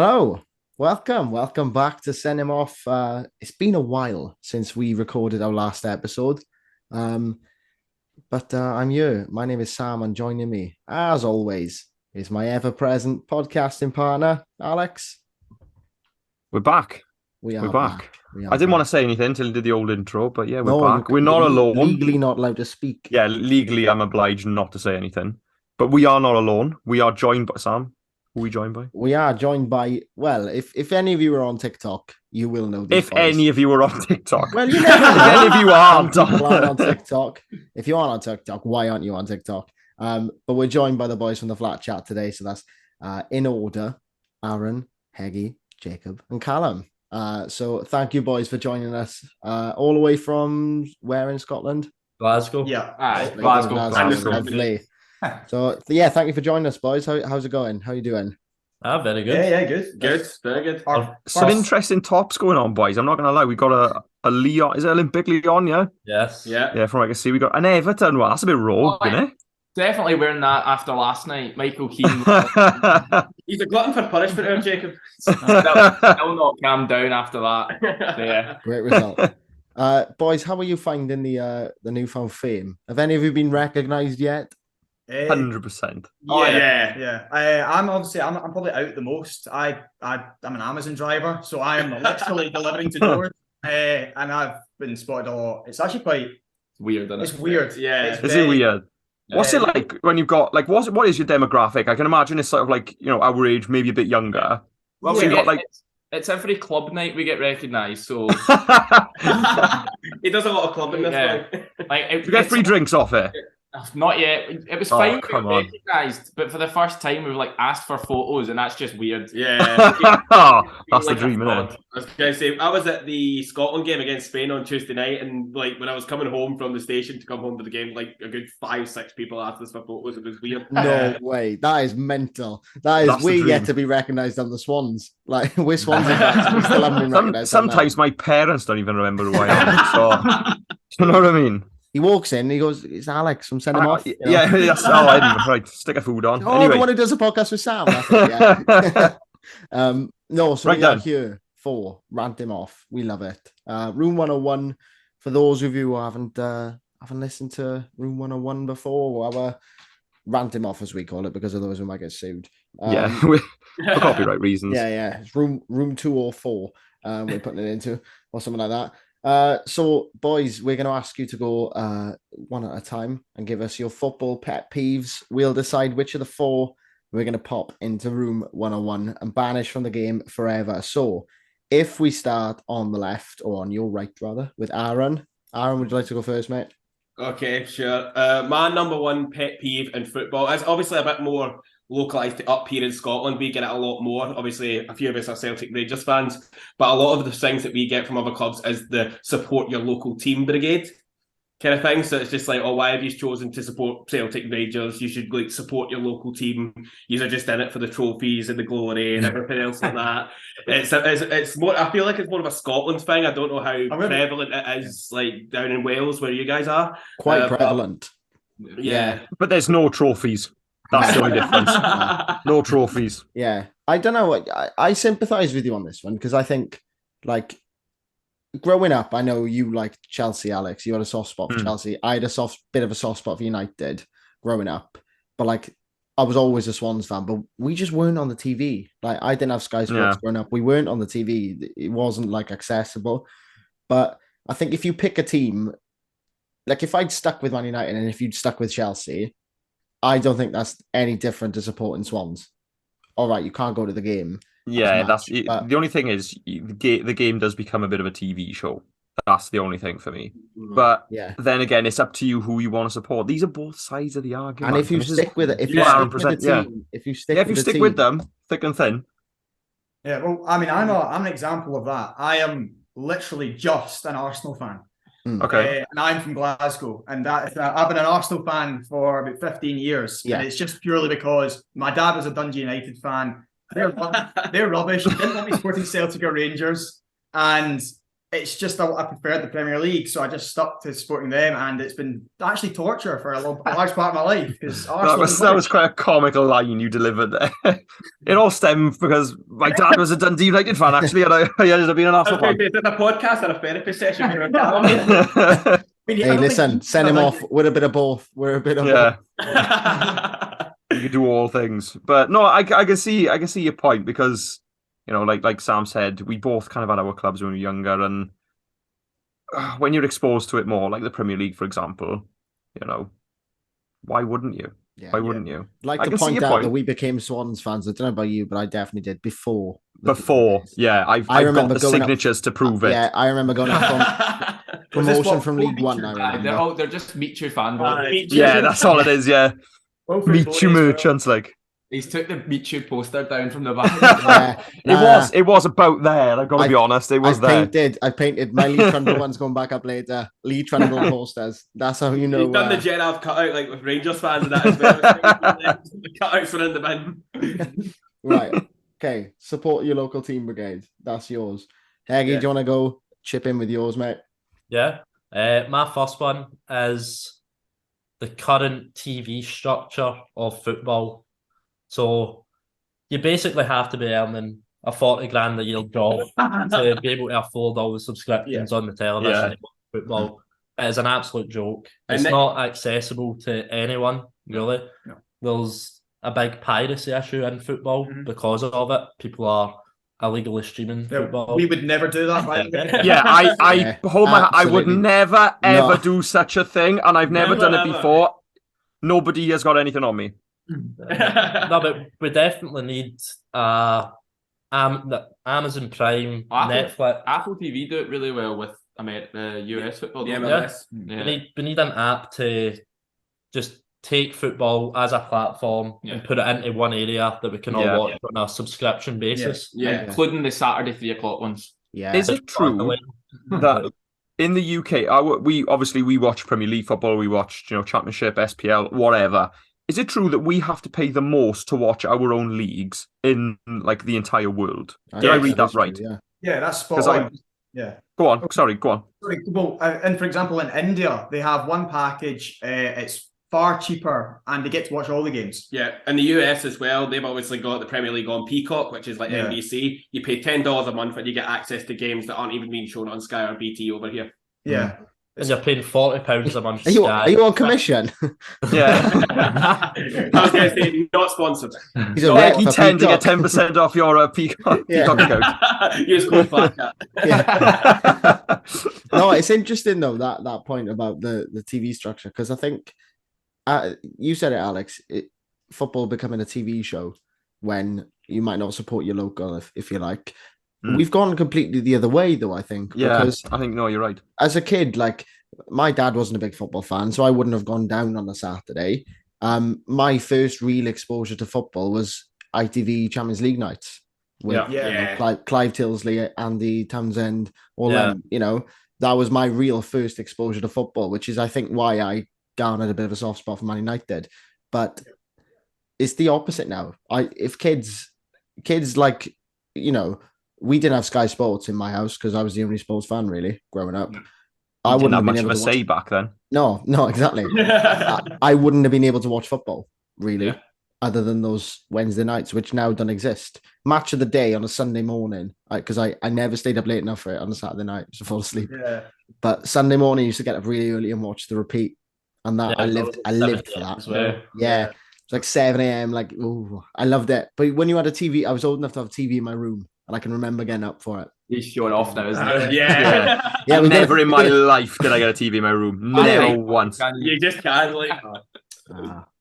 Hello, welcome back to Send Him Off. It's been a while since we recorded our last episode, um, but I'm here. My name is Sam, and joining me, as always, is my ever-present podcasting partner, Alex. We're back. We We're are back. back. We I are didn't want to back. say anything until you did the old intro, but yeah, we're No, back. We're not you're alone. legally not allowed to speak. Yeah, legally, I'm obliged not to say anything. But we are not alone. We are joined by Sam. Who are we joined by? We are joined by, well, if any of you are on TikTok, you will know these If boys. any of you are on TikTok. Well, you never If know. any of you Some aren't people aren't on TikTok. If you aren't on TikTok, why aren't you on TikTok? But we're joined by the boys from the Flat Chat today. So that's in order: Aaron, Heggy, Jacob, and Callum. So thank you, boys, for joining us all the way from where in Scotland? Glasgow. Yeah. Glasgow. Lovely. So yeah, thank you for joining us, boys. How's it going? How you doing? Very good. Yeah, good. Good, very good. Some interesting tops going on, boys. I'm not going to lie. We got a Leon. Is it Olympic Leon? Yeah. Yes. Yeah, from what I can see, we got an Everton. Well, that's a bit rogue, isn't it? Definitely wearing that after last night. Michael Keane. He's a glutton for punishment, Jacob. still not calmed down after that. So, yeah. Great result. Boys, how are you finding the newfound fame? Have any of you been recognised yet? 100%. Yeah. I'm probably out the most. I'm an Amazon driver, so I am literally delivering to doors. And I've been spotted a lot. It's actually quite Weird, isn't it? It's weird. Yeah. Is it weird? What's it like when you've got what is your demographic? I can imagine it's sort of like, our age, maybe a bit younger. Well, So you got like it's every club night we get recognised. So He does a lot of clubbing this Yeah. way. you get free drinks off it. Not yet. It was Oh, fine. We come got on. recognised, but for the first time, we were like asked for photos, and that's just weird. Yeah. That's the Like a dream, isn't fraud. it? I was going to say, I was at the Scotland game against Spain on Tuesday night, and like when I was coming home from the station to come home to the game, like a good 5-6 people asked us for photos. It was weird. No way. That is mental. That is That's the we dream. yet to be recognised on the Swans. Like we're Swans fans. We still haven't been recognised. Sometimes my parents don't even remember who I am. So, you know what I mean? He walks in, he goes, "It's Alex from Send Him Off." Yeah, that's I didn't right. Stick a food on. Oh, Anyway. the one who does a podcast with Sam. That's it, yeah. No, so Right we are then. here for Rant Him Off. We love it. Room 101. For those of you who haven't listened to Room 101 before, or our Rant Him Off as we call it, because otherwise we might get sued. Yeah, for copyright reasons. Yeah. It's room 204. We're putting it into or something like that. So boys, we're going to ask you to go one at a time and give us your football pet peeves. We'll decide which of the four we're going to pop into room 101 and banish from the game forever. So if we start on the left, or on your right rather, with Aaron. Aaron, would you like to go first, mate? Okay, sure. My number one pet peeve in football is obviously a bit more localised to up here in Scotland. We get it a lot more. Obviously, a few of us are Celtic Rangers fans, but a lot of the things that we get from other clubs is the support your local team brigade kind of thing. So it's just like, oh, why have you chosen to support Celtic Rangers? You should like support your local team. You're just in it for the trophies and the glory and everything else like that. It's more. I feel like it's more of a Scotland thing. I don't know how prevalent it is like down in Wales where you guys are. Quite prevalent. Yeah. But there's no trophies. That's the only difference. No trophies. Yeah. I don't know. I sympathize with you on this one because I think, like, growing up, I know you liked Chelsea, Alex. You had a soft spot for Chelsea. I had a bit of a soft spot for United growing up. But, like, I was always a Swans fan, but we just weren't on the TV. Like, I didn't have Sky Sports growing up. We weren't on the TV. It wasn't, like, accessible. But I think if you pick a team, like, if I'd stuck with Man United and if you'd stuck with Chelsea, I don't think that's any different to supporting Swans. All right, you can't go to the game. Yeah, But the only thing is the game does become a bit of a TV show. That's the only thing for me. But yeah, then again, it's up to you who you want to support. These are both sides of the argument. and if you stick with it, if you stick with the team, if you stick with them, thick and thin. Yeah, well, I mean, I'm an example of that. I am literally just an Arsenal fan. Okay. And I'm from Glasgow, and I've been an Arsenal fan for about 15 years. Yeah. And it's just purely because my dad was a Dundee United fan. They're rubbish. They didn't want me supporting Celtic or Rangers. And it's just I preferred the Premier League, so I just stuck to supporting them, and it's been actually torture for a large part of my life because that was quite a comical line you delivered there. It all stemmed because my dad was a Dundee United fan, actually, and I ended up being an Arsenal fan. Is it a podcast or a therapy session? Hey, listen, send him off. We're a bit of both. We're a bit of both. You can do all things, but no, I can see your point because, you know, like Sam said, we both kind of had our clubs when we were younger, and when you're exposed to it more, like the Premier League, for example, you know, why wouldn't you? Yeah, why wouldn't you? Like to point out that we became Swans fans. I don't know about you, but I definitely did before. Yeah, I've got the signatures to prove it. Yeah, I remember going up from promotion from League One. They're just Meet You fan. Yeah, that's all it is. Yeah, Meet You merchants, like. He's took the Meet You poster down from the back. It was about there. I've got to be honest. It was there. I painted my Lee Trundle ones going back up later. Lee Trundle posters. That's how you know. You've done the Gerrard cutout like with Rangers fans and that as well. The cutouts were in the bin. Right. Okay. Support your local team brigade. That's yours. Heggy, do you want to go chip in with yours, mate? Yeah. My first one is the current TV structure of football. So you basically have to be earning a 40 grand a year job to be able to afford all the subscriptions on the television. Football. It is an absolute joke. It's not accessible to anyone, really. No. There's a big piracy issue in football because of it. People are illegally streaming football. We would never do that, by the way. Yeah, I would never ever do such a thing, and I've never done it before. Nobody has got anything on me. No, but we definitely need Amazon Prime, Netflix. Apple TV do it really well with US football. Yeah. We need an app to just take football as a platform and put it into one area that we can all watch on a subscription basis. Yeah, including the Saturday 3:00 ones. Yeah. Is it true that in the UK, we watch Premier League football, we watch Championship, SPL, whatever. Is it true that we have to pay the most to watch our own leagues in like the entire world? Did I read that right? True, yeah, that's spot on. Go on. Sorry, go on. Well, and for example, in India, they have one package. It's far cheaper, and they get to watch all the games. Yeah, and the US as well. They've obviously got the Premier League on Peacock, which is like NBC. You pay $10 a month, and you get access to games that aren't even being shown on Sky or BT over here. Yeah. And you're paying £40 a month. Are you on commission? Yeah. I was going to say, not sponsored. You tend to get 10% off your Peacock account. Use code FLATCAT. No, it's interesting though that point about the TV structure, because I think you said it, Alex. Football becoming a TV show when you might not support your local, if you like. We've gone completely the other way, though, I think. Yeah, because I think, no, you're right. As a kid, like, my dad wasn't a big football fan, so I wouldn't have gone down on a Saturday. My first real exposure to football was ITV Champions League nights. With, Clive Tilsley, Andy Townsend, all them, that was my real first exposure to football, which is, I think, why I garnered a bit of a soft spot for Man United. But it's the opposite now. If kids like, we didn't have Sky Sports in my house because I was the only sports fan really growing up. I wouldn't have much of a say back then. No, exactly. I wouldn't have been able to watch football really, other than those Wednesday nights, which now don't exist. Match of the day on a Sunday morning, because I never stayed up late enough for it on a Saturday night to fall asleep. Yeah. But Sunday morning, I used to get up really early and watch the repeat, and that I lived for that. Well. Yeah. It's like 7 a.m. Like, ooh, I loved it. But when you had a TV, I was old enough to have a TV in my room. And I can remember getting up for it. He's showing off now, isn't it? Yeah. Never in my life did I get a TV in my room. Never once. You just can't, like.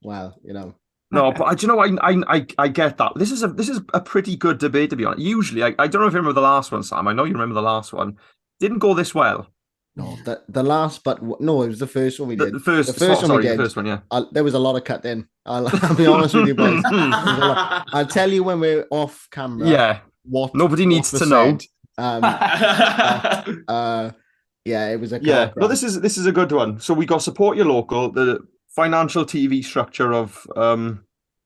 Well, No, but I get that. This is a pretty good debate, to be honest. Usually, I don't know if you remember the last one, Sam. I know you remember the last one. Didn't go this well. No, the last, but no, it was the first one we did. The first one, yeah. There was a lot of cut in. I'll be honest with you, boys. I'll tell you when we're off camera. Yeah. Nobody needs to know. It was a No, this is a good one. So we got support your local, the financial TV structure of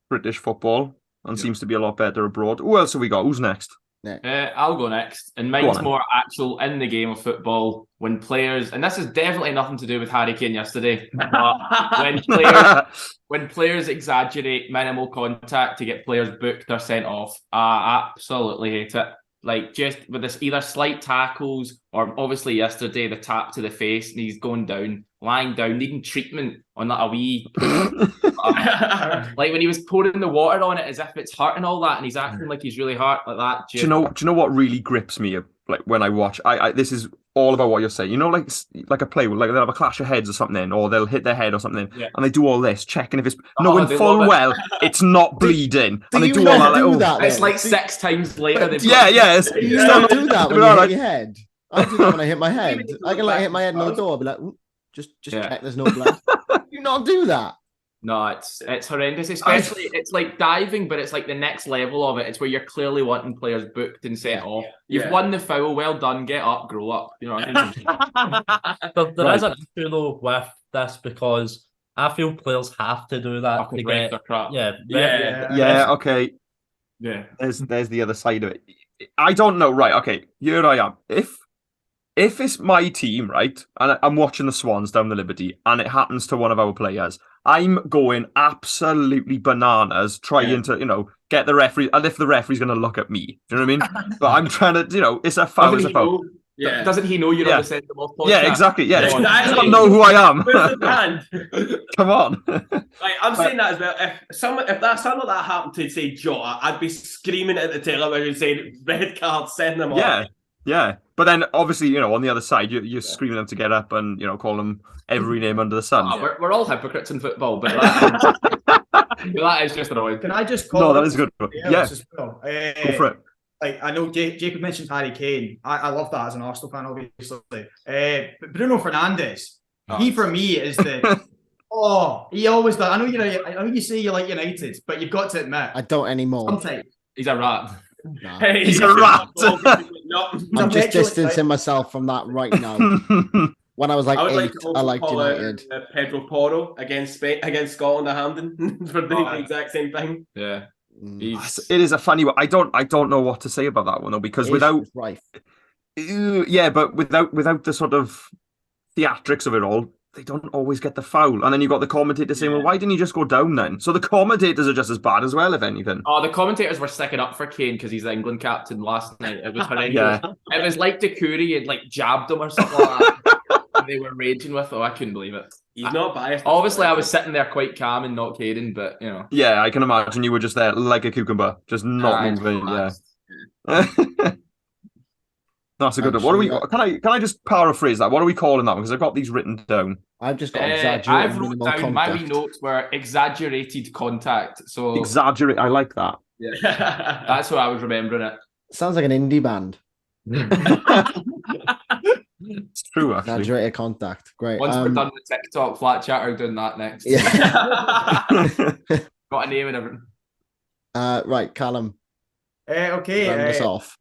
British football, and seems to be a lot better abroad. Who else have we got? Who's next? Nick. I'll go next, and Go on mine's then. more actual in the game of football when players, and this is definitely nothing to do with Harry Kane yesterday, but when players exaggerate minimal contact to get players booked or sent off, I absolutely hate it. Like just with this either slight tackles or obviously yesterday the tap to the face and he's going down, lying down, needing treatment on that a wee. Like when he was pouring the water on it as if it's hurt and all that, and he's acting like he's really hurt like that. Do you know what really grips me? Like when I watch, I this is all about what you're saying. You know, like a play, like they'll have a clash of heads or something, or they'll hit their head or something, and they do all this, checking if it's knowing full well it's not bleeding, and they do all that. Do Like, that, it's like 6 times later. You don't do that when you hit your head. I do that when I hit my head. I can like hit my head on the door, be like, just check there's no blood. You not do that. No, it's horrendous. Especially it's like diving, but it's like the next level of it. It's where you're clearly wanting players booked and sent off. You've won the foul. Well done. Get up. Grow up. You know what I mean? There is an issue though with this because I feel players have to do that to get. Okay. Yeah. There's the other side of it. I don't know. Right. Okay. Here I am. If it's my team, right, and I'm watching the Swans down the Liberty, and it happens to one of our players, I'm going absolutely bananas trying to, get the referee, and if the referee's going to look at me, do you know what I mean? But I'm trying to, it's a foul, it's a foul. Yeah. Doesn't he know you're on the send them off podcast? Yeah, exactly. Yeah, Exactly. he doesn't know who I am. Where's the hand? Come on. Like, I'm saying that as well. If something like that happened to say Jota, I'd be screaming at the television saying red card, send them off. Yeah. But then obviously, on the other side, you're screaming them to get up and calling them every name under the sun. We're all hypocrites in football, but that is just annoying. Can I just call? No, that is good. Yeah, well? Go for it. Like I know Jacob mentioned Harry Kane. I love that as an Arsenal fan, obviously. But Bruno Fernandes, he for me is the. He always does. I know you say you like United, but you've got to admit I don't anymore. sometimes he's a rat. No. He's a rat. I'm just distancing myself from that right now. When I was like I would 8, like to I liked call United. Pedro Porro against Scotland at Hampden for the exact same thing. Yeah. It is a funny one. I don't know what to say about that one though, because without but without the sort of theatrics of it all, they don't always get the foul. And then you got the commentator saying, well, why didn't you just go down then? So the commentators are just as bad as well, if anything. Oh, the commentators were sticking up for Kane because he's the England captain last night. It was horrendous. It was like Dakuri had like jabbed him or something like that. And they were raging with it. I couldn't believe it. He's not biased. Obviously, I was sitting there quite calm and not caring, but Yeah, I can imagine you were just there like a cucumber, just not moving. Yeah. That's a good one. What are we? Can I just paraphrase that? What are we calling that one? Because I've got these written down. I've just got exaggerated. I've wrote minimal down contact. my wee notes were exaggerated contact. So Exaggerate. I like that. Yeah, that's what I was remembering it. Sounds like an indie band. It's true, actually. Exaggerated contact. Great. Once we're done with TikTok, Flat Chat are doing that next. Yeah. Got a name and everything. Right, Callum. Okay. Round us off.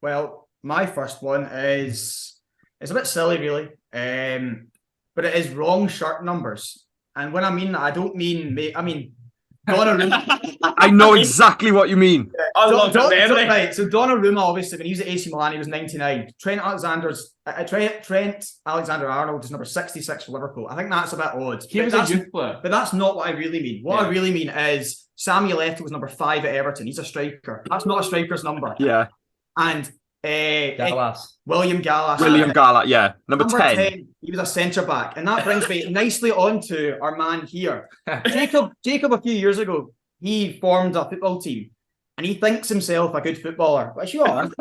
Well, my first one it's a bit silly, really, but it is wrong shirt numbers. And when I mean that, I don't mean Donnarumma. I know exactly what you mean. Right, so Donnarumma, obviously, when he was at AC Milan, he was 99. Trent Alexander-Arnold is number 66 for Liverpool. I think that's a bit odd. He was a youth player. But that's not what I really mean. What I really mean is Samuel Eto'o was number 5 at Everton. He's a striker. That's not a striker's number. Yeah. And Gallas. William Gallas. Yeah. Number 10. He was a centre-back. And that brings me nicely on to our man here. Jacob, a few years ago, he formed a football team. And he thinks himself a good footballer. But sure. An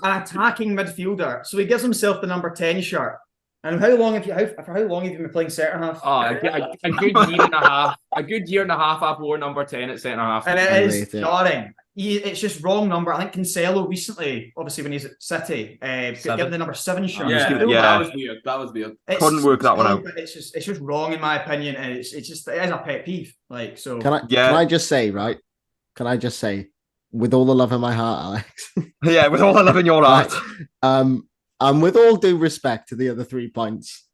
attacking midfielder. So he gives himself the number 10 shirt. And how long have you been playing centre half? Oh, a good year and a half. A good year and a half I've worn number 10 at centre half. And it is jarring. It's just wrong number. I think Cancelo recently, obviously when he's at City, got given the number 7 shirt. That was weird. Couldn't work that one out. It's just wrong in my opinion, and it is a pet peeve. Like so. Can I just say, right? Can I just say, with all the love in my heart, Alex? Yeah, with all the love in your heart. And with all due respect to the other 3 points,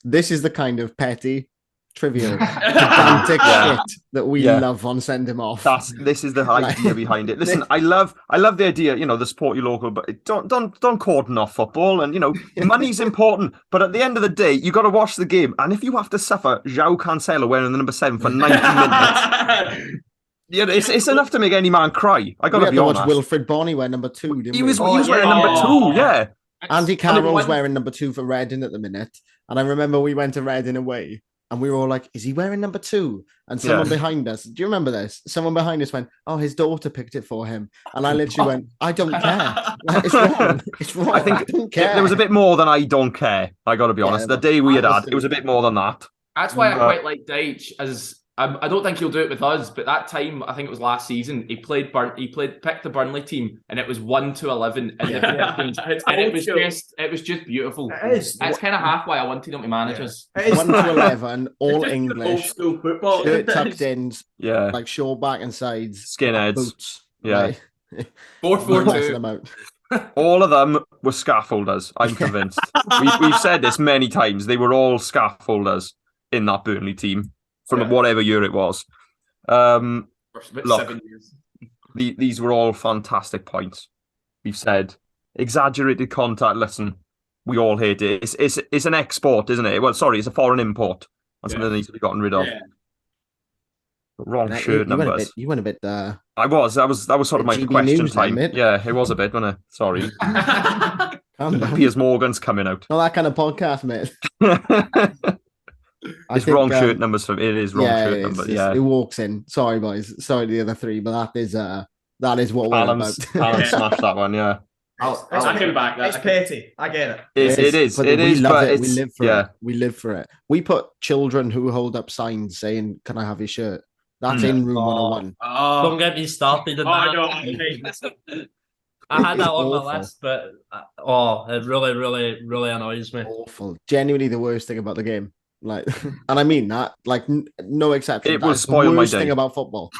this is the kind of petty, trivial, pedantic shit that we love on Send Him Off. This is the idea behind it. Listen, I love the idea, the support your local, but don't cordon off football. And money's important, but at the end of the day, you got to watch the game. And if you have to suffer João Cancelo wearing the number 7 for 90 minutes. Yeah, it's enough to make any man cry. I got to be honest. Watch Wilfred Bonny wear number 2. He was wearing number 2. Yeah. Andy Carroll's wearing number 2 for Reading at the minute, and I remember we went to Reading away, and we were all like, "Is he wearing number 2?" And someone behind us, do you remember this? Someone behind us went, "Oh, his daughter picked it for him," and I literally went, "I don't care. It's wrong. It's wrong. I don't care." There was a bit more than I don't care. I got to be honest. The day we had, it was a bit more than that. That's why I quite like Deitch as. I don't think he'll do it with us, but that time, I think it was last season, he picked the Burnley team, and it was 1-11, and it was just beautiful. It's kind of half why I wanted him to manage us. 1-11, all English, old school football, shirt tucked in, like short back and sides, skinheads, boots, 4-4-2. All of them were scaffolders. I'm convinced. We've said this many times. They were all scaffolders in that Burnley team. From whatever year it was. Look, 7 years. These were all fantastic points. We've said exaggerated contact. Listen, we all hate it. It's an export, isn't it? Well, sorry, it's a foreign import. That's something that needs to be gotten rid of. Yeah. Wrong shirt numbers. You went a bit. I was. That was sort of my GB question News time. then, Yeah, it was a bit, wasn't it? Sorry. Piers Morgan's coming out. Not that kind of podcast, mate. It's wrong shirt numbers for it is wrong shirt numbers. Yeah, it walks in. Sorry, boys. Sorry, the other 3, but that is what we're about. Alan smashed that one. Yeah, I can back that. It's petty. I get it. It is. But it we is. love But it. it's, We live for it. We live for it. We put children who hold up signs saying, "Can I have your shirt?" That's in room 101. Don't get me started on that. I had that on my list, but it really, really, really annoys me. Awful. Genuinely the worst thing about the game. Like, and I mean that, like, no exception. It will spoil my day. Thing about football.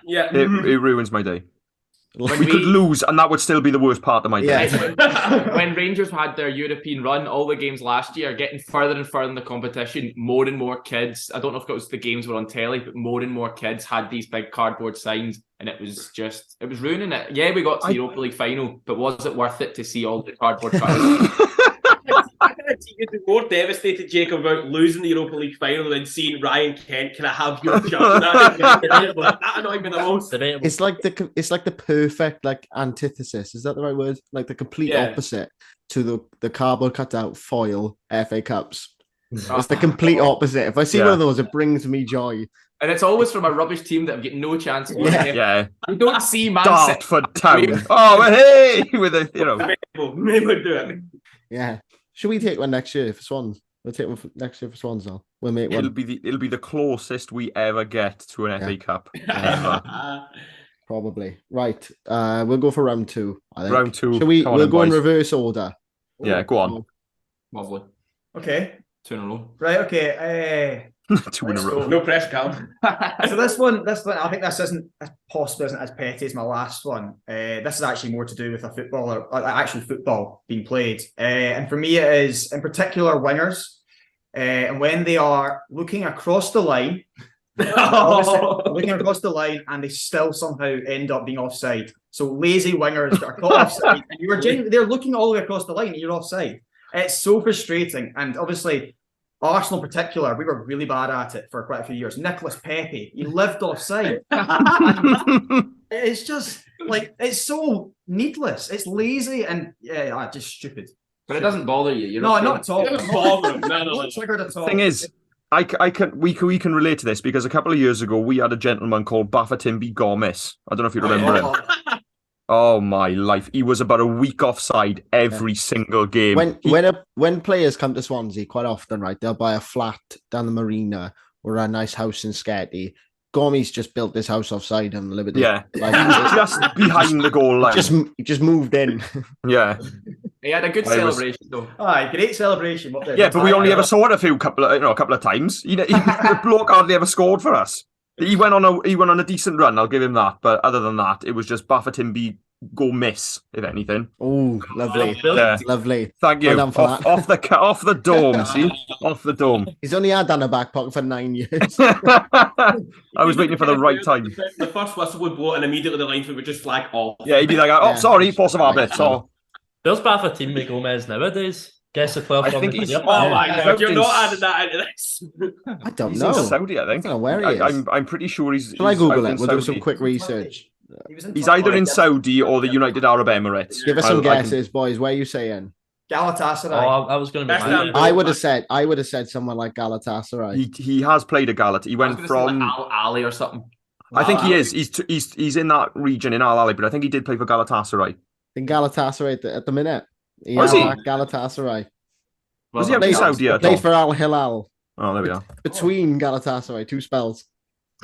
Yeah, it ruins my day. We could lose, and that would still be the worst part of my day. When Rangers had their European run, all the games last year, getting further and further in the competition, more and more kids, I don't know if it was the games were on telly, but more and more kids had these big cardboard signs, and it was ruining it. Yeah, we got to the Europa League final, but was it worth it to see all the cardboard signs? You'd be more devastated, Jacob, about losing the Europa League final than seeing Ryan Kent. Can I have your shirt? That annoyed me the most. It's like the perfect antithesis. Is that the right word? Like the complete opposite to the cardboard cutout foil FA Cups. It's the complete opposite. If I see one of those, it brings me joy. And it's always from a rubbish team that have got no chance. Yeah. You don't see Man Dartford Town. Oh, hey! With Maybe we'll do it. Yeah. Should we take one next year for Swans? We'll take one next year for Swans now. We'll make one. It'll be the closest we ever get to an FA Cup. Probably. Right. We'll go for round 2. I think. Round 2. We'll go in reverse order. Yeah, go on. Lovely. Okay. 2 in a row. Right, okay. 2 in a row. No press, Cal. So this one, I think this isn't as petty as my last one. This is actually more to do with actual football being played. And for me, it is in particular wingers. And when they are looking across the line, and they still somehow end up being offside. So lazy wingers that are caught offside, and they're looking all the way across the line, and you're offside. It's so frustrating, and obviously. Arsenal in particular, we were really bad at it for quite a few years. Nicolas Pepe, he lived offside. It's just it's so needless. It's lazy and just stupid. But it doesn't bother you. Not at all. It doesn't bother him. No. Not triggered at all. Thing is, we can relate to this because a couple of years ago we had a gentleman called Baffatimbi Gomis. I don't know if you remember him. Oh my life! He was about a week offside every single game. When players come to Swansea, quite often, right, they'll buy a flat down the marina or a nice house in Sketty. Gomi's just built this house offside on the Liberty. Yeah, just behind the goal line. Just moved in. Yeah, he had a good celebration though. Great celebration. But we only ever saw it a couple of times. The bloke hardly ever scored for us. He went on a decent run, I'll give him that. But other than that, it was just Baffatimbi go miss, if anything. Oh, lovely. Yeah. Lovely. Thank you. Well done for that. Off the dome, see? Off the dome. He's only had that in the back pocket for 9 years. I was waiting for the right time. The first whistle would blow and immediately the linesman would just flag off. Yeah, he'd be like, oh, Yeah. sorry, force of habit. So There's bad for team with Gomez nowadays. Guess the 12 I from think the he's- career. Oh my Yeah. god, you're not adding that into this. I don't he's know. in Saudi, I think. I don't know where he is. I'm pretty sure he's. Shall I he's Google out it? in We'll do Saudi. some quick research. He's either in Saudi or the United Arab Emirates. Give us some I can- guesses, boys. Where are you saying? Galatasaray. Oh, I was going to be That's mine. not- I would have said someone like Galatasaray. He has played a Galat. He I was went gonna say, like, from. Al Ali or something. I think he is. He's in that region in Al Ali, but I think he did play for Galatasaray. In Galatasaray at the minute. Oh, is he? Galatasaray. Well, Was he up in Played- Saudi at Played all? for Al Hilal. Oh, there we are. Between Galatasaray, 2 spells.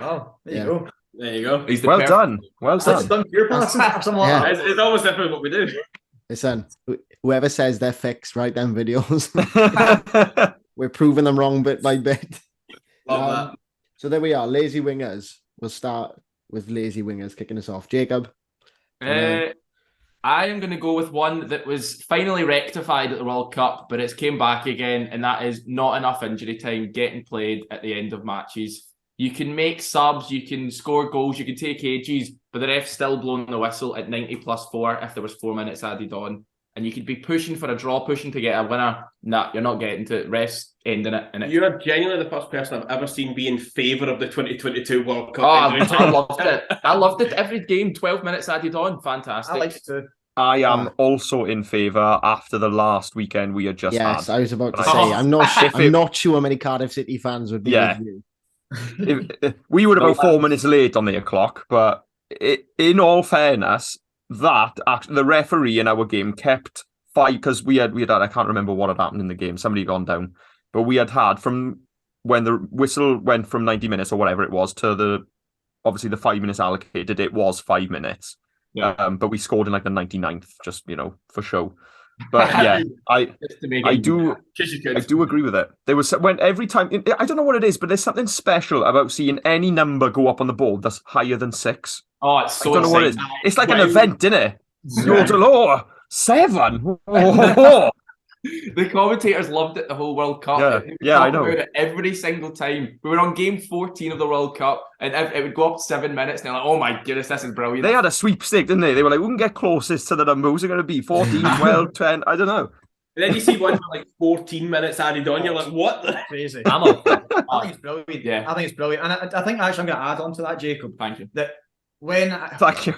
Oh, there Yeah. you go. There you go. He's the Well perfect- done. Well That's done. done pure passing or something like Yeah. that. It's almost different what we do. Listen, whoever says they're fixed, write them videos. We're proving them wrong bit by bit. Love So there we are. Lazy wingers. We'll start with lazy wingers kicking us off. Jacob. I am going to go with one that was finally rectified at the World Cup, but it's came back again, and that is not enough injury time getting played at the end of matches. You can make subs, you can score goals, you can take ages, but the ref's still blowing the whistle at 90 plus 4 if there was 4 minutes added on. And you could be pushing for a draw, pushing to get a winner. Nah, you're not getting to it. Refs ending it. And that. it's You're genuinely the first person I've ever seen be in favour of the 2022 World Cup. I loved it. I loved it. Every game, 12 minutes added on. Fantastic. I like it too. I am also in favour after the last weekend we had just Yes, had. I was about to Right. say. I'm not. If I'm it- not sure many Cardiff City fans would be Yeah. with you. We were about 4 minutes late on the clock, but in all fairness, the referee in our game kept five because we had I can't remember what had happened in the game. Somebody had gone down, but we had from when the whistle went from 90 minutes or whatever it was to obviously the 5 minutes allocated. It was 5 minutes, but we scored in like the 99th, just for show. But yeah, Just to make I it- do. I do agree with it. There was when every time I don't know what it is, but there's something special about seeing any number go up on the board that's higher than 6. Oh, it's so I don't know what it is. exciting. It's like an Wow. event, isn't it? Yodel, 7. Oh. The commentators loved it the whole World Cup. Yeah, They would yeah, I talk know. about it every single time. We were on game 14 of the World Cup, and it would go up 7 minutes, and they're like, "Oh my goodness, this is brilliant." They had a sweepstake, didn't they? They were like, we can get closest to the number. Who's it going to be? 14, 12, 10? I don't know. And then you see one with like 14 minutes added on, you're like, what the? Crazy. I'm up. I think it's brilliant. Yeah. I think it's brilliant. And I think actually I'm going to add on to that, Jacob, Thank you. that when Thank you.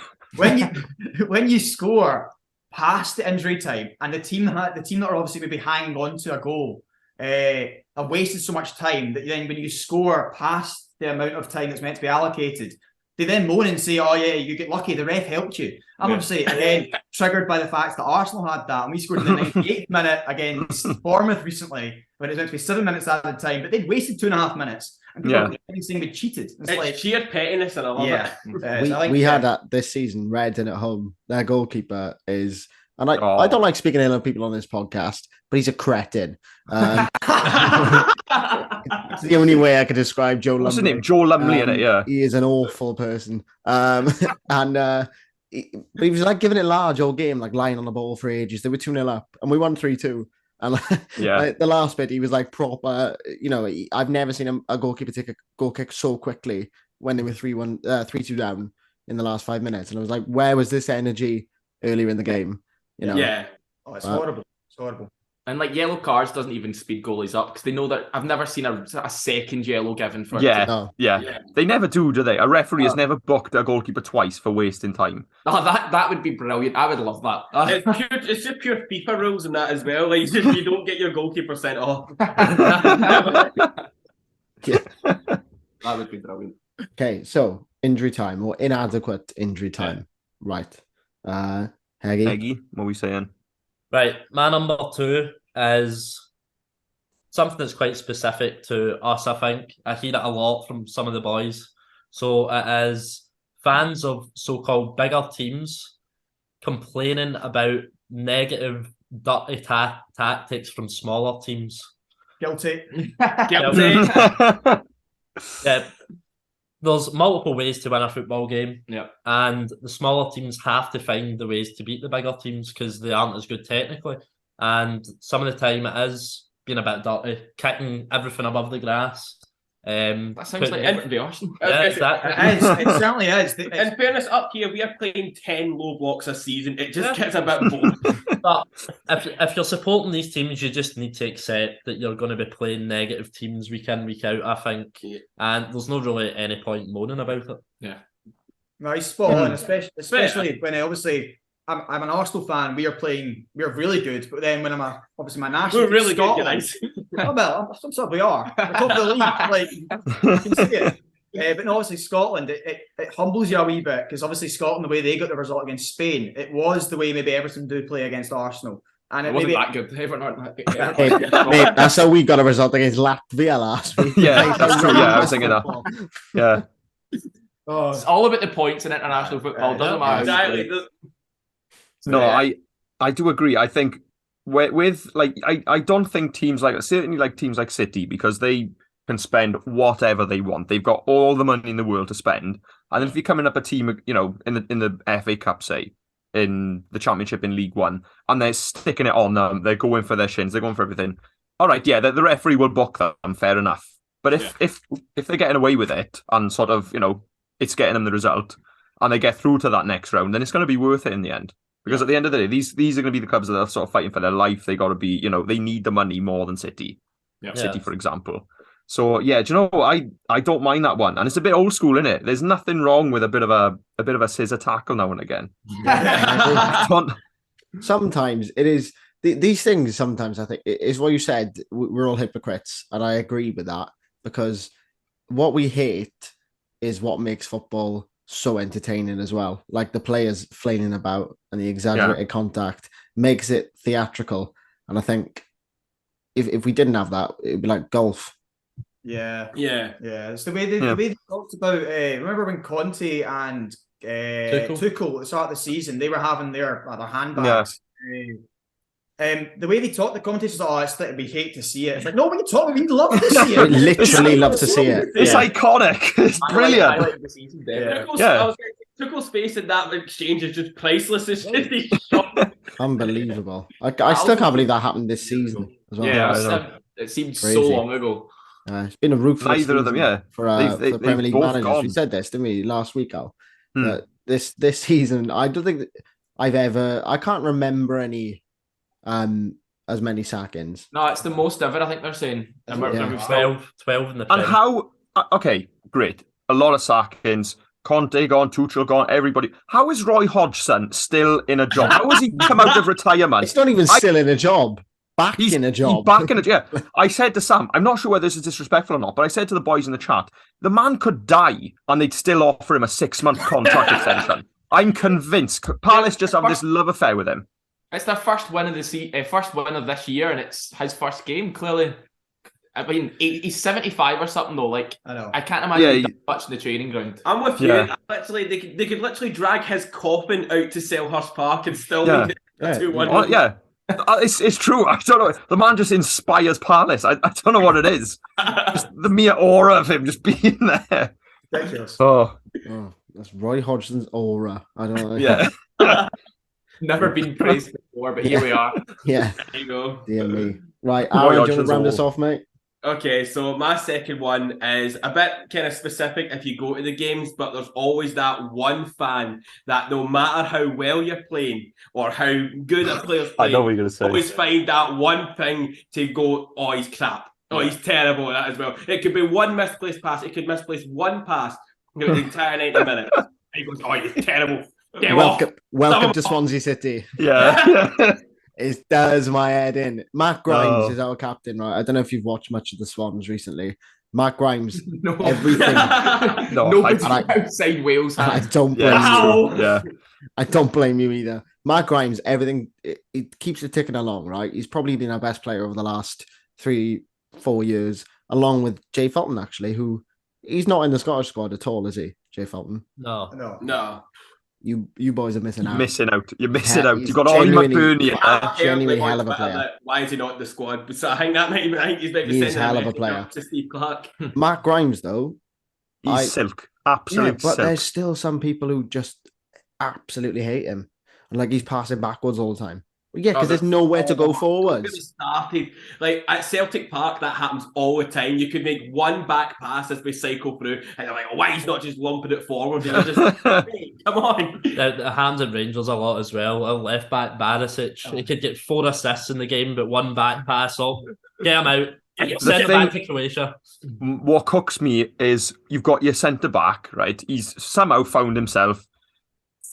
when you score past the injury time and the team that are obviously maybe hanging on to a goal have wasted so much time that then when you score past the amount of time that's meant to be allocated, they then moan and say, "Oh yeah, you get lucky. The ref helped you." I'm obviously again triggered by the fact that Arsenal had that, and we scored in the 98th minute against Bournemouth recently when it was meant to be 7 minutes at the time, but they'd wasted 2.5 minutes, and people are saying they cheated. It's It's like, sheer pettiness and I love yeah, it. We had that this season. Redden at home. Their goalkeeper is, and I Oh. don't like speaking ill of people on this podcast, but he's a cretin. It's the only way I could describe Joe Lumley. What's his name? Joe Lumley in it, yeah. He is an awful person. But he was like giving it large all game, like lying on the ball for ages. They were 2-0 up and we won 3-2. And Yeah. like, the last bit, he was like proper, I've never seen a goalkeeper take a goal kick so quickly when they were 3-2 down in the last 5 minutes. And I was like, where was this energy earlier in the game? Yeah. oh, it's horrible. It's horrible. And like yellow cards doesn't even speed goalies up because they know that I've never seen a second yellow given for Yeah. No. Yeah. Yeah. They never do they? A referee has never booked a goalkeeper twice for wasting time. Oh, that would be brilliant. I would love that. It's just pure FIFA rules and that as well. Like you don't get your goalkeeper sent off. That would be brilliant. Okay, so injury time or inadequate injury time. Right. Heggy. Eggy, what are we saying? Right, my number 2 is something that's quite specific to us, I think. I hear it a lot from some of the boys. So it is fans of so-called bigger teams complaining about negative, dirty tactics from smaller teams. Guilty. Guilty. Yeah, there's multiple ways to win a football game. Yeah. And the smaller teams have to find the ways to beat the bigger teams because they aren't as good technically. And some of the time it is being a bit dirty, kicking everything above the grass. That sounds like Everton v Arsenal. Yeah, exactly. It certainly is. In fairness, up here we are playing 10 low blocks a season. It just gets a bit boring. But if you're supporting these teams, you just need to accept that you're going to be playing negative teams week in, week out, I think. Yeah. And there's no really any point moaning about it. Yeah. No, he's spot on, especially when obviously I'm an Arsenal fan. We're really good, but then when obviously my national We're really Scotland, good, guys. oh, well, some sort we are. We're top of the league, like you can see it. But no, obviously Scotland, it humbles you a wee bit because obviously Scotland, the way they got the result against Spain, it was the way maybe Everton do play against Arsenal. And It wasn't that good. Everton aren't Hey, mate, that's how we got a result against Latvia last week. Yeah, that's true. Yeah, I was thinking that. Yeah. Oh, It's all about the points in international football. It doesn't matter. Exactly. No, I do agree. I think with like I don't think teams like certainly like teams like City because they can spend whatever they want. They've got all the money in the world to spend. And then if you're coming up a team, you know, in the FA Cup, say, in the Championship in League One, and they're sticking it on them, they're going for their shins, they're going for everything. All right, yeah, the referee will book them, fair enough. But if they're getting away with it and sort of, you know, it's getting them the result, and they get through to that next round, then it's going to be worth it in the end. Because at the end of the day, these are going to be the clubs that are sort of fighting for their life. They got to be, you know, they need the money more than City. Yeah. City, for example. So yeah, do you know what? I don't mind that one, and it's a bit old school, isn't it? There's nothing wrong with a bit of a scissor tackle now and again. Sometimes it is these things. Sometimes I think is what you said. We're all hypocrites, and I agree with that because what we hate is what makes football so entertaining as well. Like the players flailing about and the exaggerated contact makes it theatrical. And I think if we didn't have that, it'd be like golf. yeah. Yeah. It's the way they talked about. Remember when Conte and Tuchel at the start of the season, they were having their handbags. The way they talk, the commentators are, it's like we hate to see it. It's like, no, we talk, we'd love to see it. We literally love to see it. It's iconic. It's brilliant. I like the season, Tuchel's face in that exchange is just priceless. It's just Unbelievable. I still can't believe that happened this season as well. Yeah, it seemed Crazy. so long ago. It's been a ruthless Neither of them, season yeah. for They've Premier League both managers. gone. We said this, didn't we, last week, Al? That this season, I don't think that I can't remember any as many sack-ins. No, it's the most ever, I think they're saying. Is it? Yeah. 12 in the And Prem. how? Okay, great. A lot of sackings. Conte gone, Tuchel gone, everybody. How is Roy Hodgson still in a job? How has he come out of retirement? It's not even still in a job. He's in a job. Back in a job. Yeah. I said to Sam, I'm not sure whether this is disrespectful or not, but I said to the boys in the chat, the man could die and they'd still offer him a 6-month contract extension. I'm convinced. Palace just have this love affair with him. It's their first win of first win of this year, and it's his first game. Clearly, I mean, he's 75 or something though. Like, I know. I can't imagine he's much in the training ground. I'm with you. Yeah. Literally, they could literally drag his coffin out to Selhurst Park and still Yeah. make it 2-1. Oh, yeah. It's true. I don't know. The man just inspires Palace. I don't know what it is. Just the mere aura of him just being there. Ridiculous. Oh, That's Roy Hodgson's aura. I don't know. yeah. Never been praised before, but here we are. Yeah. There you go. Dear me. Right, Roy Aaron, do you want Hodgson's to round us aura. off, mate? Okay, so my second one is a bit kind of specific if you go to the games, but there's always that one fan that no matter how well you're playing or how good a player's I playing, know what you're going to say. always find that one thing to go, oh, he's crap. Oh, he's terrible at that as well. It could be one misplaced pass. It could misplace one pass the entire 90 minutes. And he goes, oh, he's terrible. Get off. Welcome to Swansea City. Yeah. It does my head in. Matt Grimes is our captain, right? I don't know if you've watched much of the Swans recently. Matt Grimes, No. everything. No, Nobody I- outside Wales I has. don't blame Yeah. you. Yeah. I don't blame you either. Matt Grimes, everything, it keeps it ticking along, right? He's probably been our best player over the last 3-4 years, along with Jay Felton, actually, who he's not in the Scottish squad at all, is he, Jay Felton? No. No. You boys are missing You're out. missing out. You're missing Yeah, out. he's You've got Ollie genuinely- McBurney. Genuinely Apparently hell of a on Twitter player. that, why is he not in the squad? So I think that might be, I think he's maybe He is sending hell of a message player. up to Steve Clark. Matt Grimes, though, He's silk. Absolute but silk. there's still some people who just absolutely hate him. And like he's passing backwards all the time. Yeah, because there's nowhere to go forwards. Started. Like at Celtic Park, that happens all the time. You could make one back pass as we cycle through, and they're like, "Why he's not just lumping it forward?" You're just, hey, come on. It happens at Rangers a lot as well. A left back Barisic, he could get 4 assists in the game, but one back pass up, get him out, send it back to Croatia. What cooks me is you've got your centre back, right? He's somehow found himself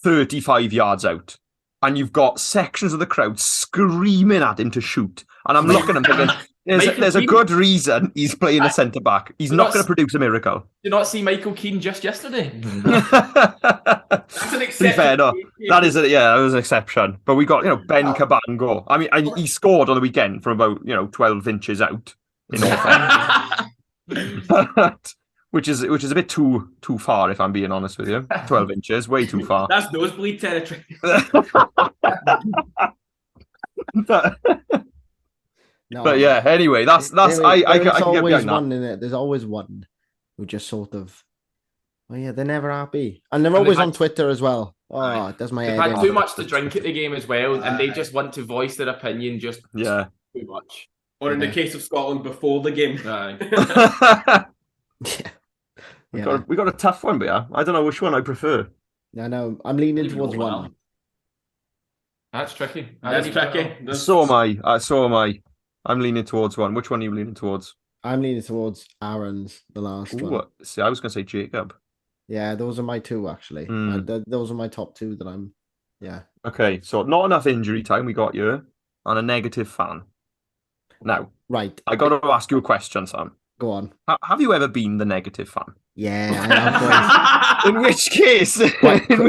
35 yards out. And you've got sections of the crowd screaming at him to shoot. And I'm looking at him thinking, there's a good reason he's playing a centre-back. He's not going to produce a miracle. Did you not see Michael Keane just yesterday? That's an exception. Fair, no, that was an exception. But we got, Ben Cabango. I mean, he scored on the weekend from about, 12 inches out. In all Which is a bit too far, if I'm being honest with you. 12 inches, way too far. That's nosebleed territory. but yeah, anyway, that's I can get behind one that. in it. There's always one who just sort of, they're never happy, and they're always on Twitter as well. Oh, it does my head. They've had too much to drink at the game as well, and they just want to voice their opinion too much. Or in the case of Scotland, before the game. We got a tough one, but I don't know which one I prefer. I know. I'm leaning towards one. That's tricky. So am I. I'm leaning towards one. Which one are you leaning towards? I'm leaning towards Aaron's, the last one. See, I was going to say Jacob. Yeah, those are my two, actually. Those are my top two that I'm... Yeah. Okay, so not enough injury time we got you, and a negative fan. Now, right. I got to ask you a question, Sam. Go on. Have you ever been the negative fan? Yeah, I have. In which case,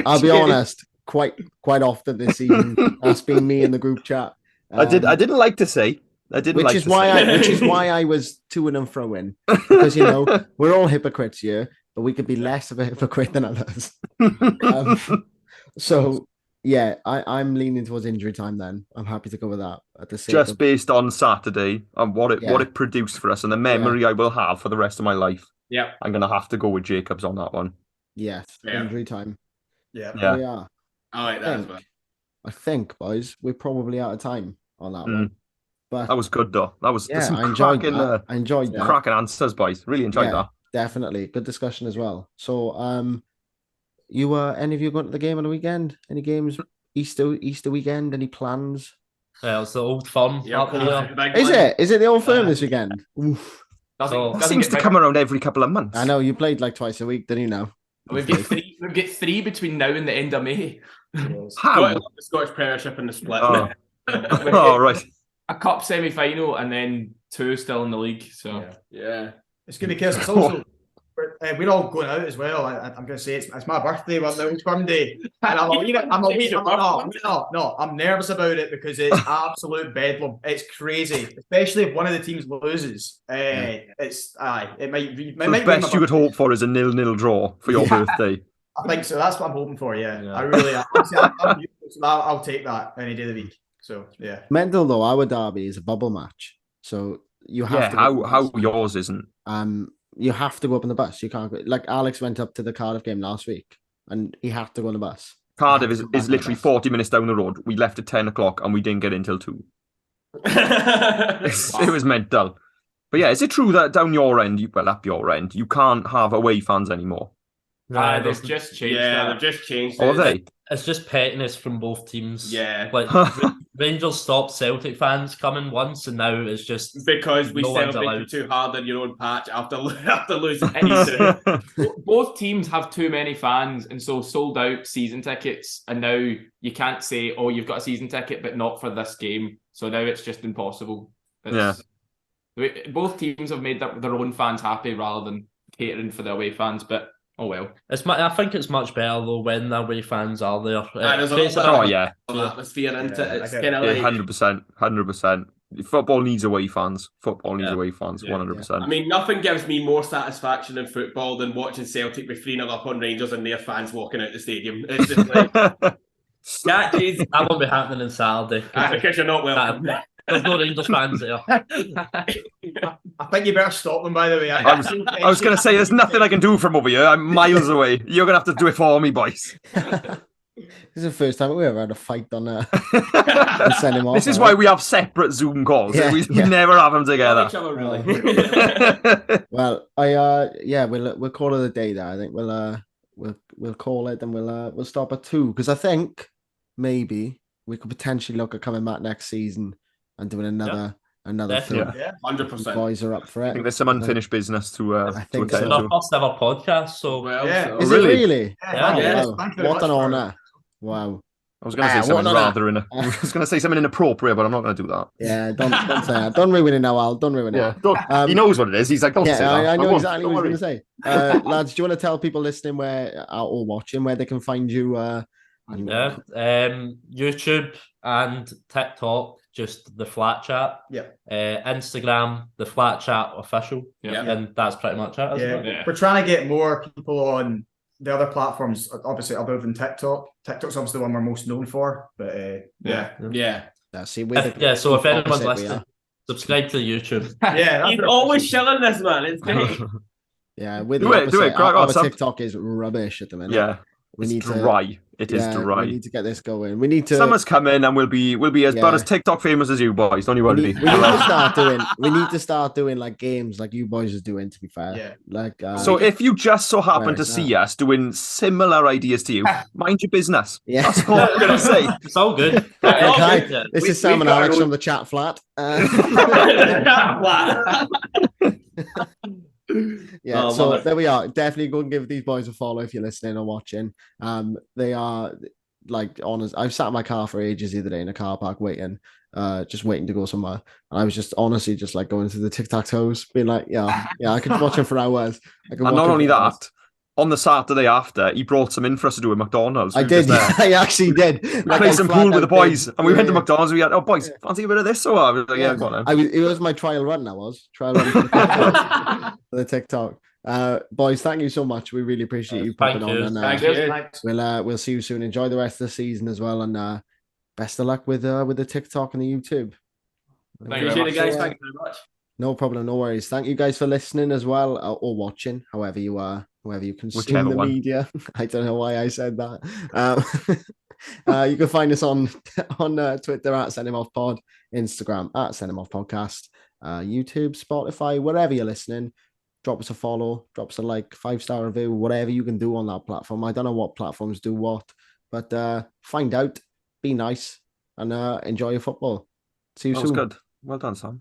I'll be honest. Quite often this season, that's been me in the group chat. I didn't like to say. Which is why I was to and fro in, because we're all hypocrites here, but we could be less of a hypocrite than others. So yeah, I'm leaning towards injury time. Then I'm happy to go with that. Just based on Saturday and what it produced for us and the memory I will have for the rest of my life. Yeah, I'm gonna have to go with Jacobs on that one. Yes, injury time. Yeah, we are. I like that as well. I think, boys, we're probably out of time on that one. But that was good, though. That was I enjoyed that. I enjoyed that. Cracking answers, boys. Really enjoyed that. Definitely, good discussion as well. So, any of you going to the game on the weekend? Any games? Easter weekend? Any plans? Yeah, it's the Old Firm. Is it the Old Firm this weekend? Oof. That seems to come around every couple of months. I know you played like twice a week, didn't you? Now we've got three between now and the end of May. How? The Scottish Premiership and the split. Oh, right. A cup semi-final and then 2 still in the league. So yeah. It's going to be chaos. It's also we're all going out as well. I'm going to say it's my birthday on the Old Firm day, and I'm nervous about it because it's absolute bedlam. It's crazy, especially if one of the teams loses. It might be the best you could hope for is a 0-0 draw for your birthday. I think so. That's what I'm hoping for. Yeah. I really am. I'll take that any day of the week. So yeah. Mental though, our derby is a bubble match, so you have to. How yours isn't? You have to go up on the bus. You can't go. Like Alex went up to the Cardiff game last week, and he had to go on the bus. Cardiff is literally 40 minutes down the road. We left at 10 o'clock and we didn't get in till 2. It was mental. But yeah, is it true that down your end, up your end, you can't have away fans anymore? They've just changed. Yeah, they've just changed. Oh, they? It's just pettiness from both teams. Yeah. Like Rangers stopped Celtic fans coming once, and now it's just because we celebrated too hard in your own patch after losing. Both teams have too many fans, and so sold out season tickets. And now you can't say, "Oh, you've got a season ticket, but not for this game." So now it's just impossible. Both teams have made their own fans happy rather than catering for the away fans, but. Oh well, I think it's much better though when the away fans are there. There's a atmosphere into it. It's kind of like 100%. Football needs away fans. 100%. I mean, nothing gives me more satisfaction in football than watching Celtic be 3-0 up on Rangers and their fans walking out the stadium. It's just like that won't be happening on Saturday because you're not welcome. There's no Rangers fans there. I think you better stop them, by the way. I was going to say, there's nothing I can do from over here. I'm miles away. You're going to have to do it for me, boys. This is the first time we ever had a fight on send him off. This is why we have separate Zoom calls. Yeah, we yeah. never have them together. Each other, really. Well, we'll call it a day there. I think we'll call it and we'll stop at 2 because I think maybe we could potentially look at coming back next season and doing another film. Yeah, 100%. Boys are up for it. I think there's some unfinished business to I think attend so. It's our to. first ever podcast, so Well, Yeah. so- Is really? it really? Yeah. Wow. Thank you very What much an for- honor! Wow. I was going to say something I was going to say something inappropriate, but I'm not going to do that. Yeah, don't say that. Don't ruin it now, Al. Don't ruin it. Yeah, he knows what it is. He's like, don't say that. I know won't. exactly Don't what worry. he's going to say. Lads, do you want to tell people listening or watching where they can find you? yeah. YouTube and TikTok, just the Flat Chat. Yeah. Instagram, the Flat Chat official. Yeah. And that's pretty much it, isn't it? Yeah. We're trying to get more people on the other platforms, obviously, other than TikTok. TikTok's obviously the one we're most known for, but Yeah. See, So if anyone's opposite we listening, are. subscribe to YouTube. yeah, He's always shilling this, man. It's great. Yeah, with Do the it, do opposite, it, crack on, our sub. TikTok is rubbish at the minute. Yeah, we it's need dry. It is to. dry. We need to get this going. We need to. Summer's coming, and we'll be as about as TikTok famous as you boys. Don't you We worry. need to start doing. We need to start doing like games like you boys are doing. To be fair, Yeah. like So if you just so happen Where to is see that? us doing similar ideas to you, mind your business. yeah, That's all I'm gonna say. It's all good. Okay. Yeah. this We- is Sam we've and got Alex our from the chat flat. Yeah, Oh, so love it. there we are. Definitely go and give these boys a follow if you're listening or watching. They are like honest. I've sat in my car for ages the other day in a car park waiting, just waiting to go somewhere. And I was just honestly just like going through the tic-tac-toes, being like, yeah, I could watch him for hours. I could And watch not him only for hours. that, on the Saturday after, he brought some in for us to do at McDonald's. I We were did. just there. I actually did. We Like, played I some flat pool with the out did. boys, and we went to Yeah. McDonald's. We had, boys, fancy a bit of this or what? I was like, yeah, go on then. It was my trial run. That was trial run for the TikTok. For the TikTok. Boys, thank you so much. We really appreciate you Thank popping you. on. And Thank Cheers, you. thanks. we'll see you soon. Enjoy the rest of the season as well, and best of luck with the TikTok and the YouTube. Thank you very Appreciate much. it, guys. So, Thank you very much. No problem, no worries. Thank you guys for listening as well, or watching, however you are, however you consume Whichever the one. media. I don't know why I said that. You can find us on Twitter at Send Him Off Pod, Instagram at Send Him Off Podcast, YouTube, Spotify, wherever you're listening. Drop us a follow, drop us a like, 5-star review, whatever you can do on that platform. I don't know what platforms do what, but find out, be nice, and enjoy your football. See you That soon. was good. Well done, Sam.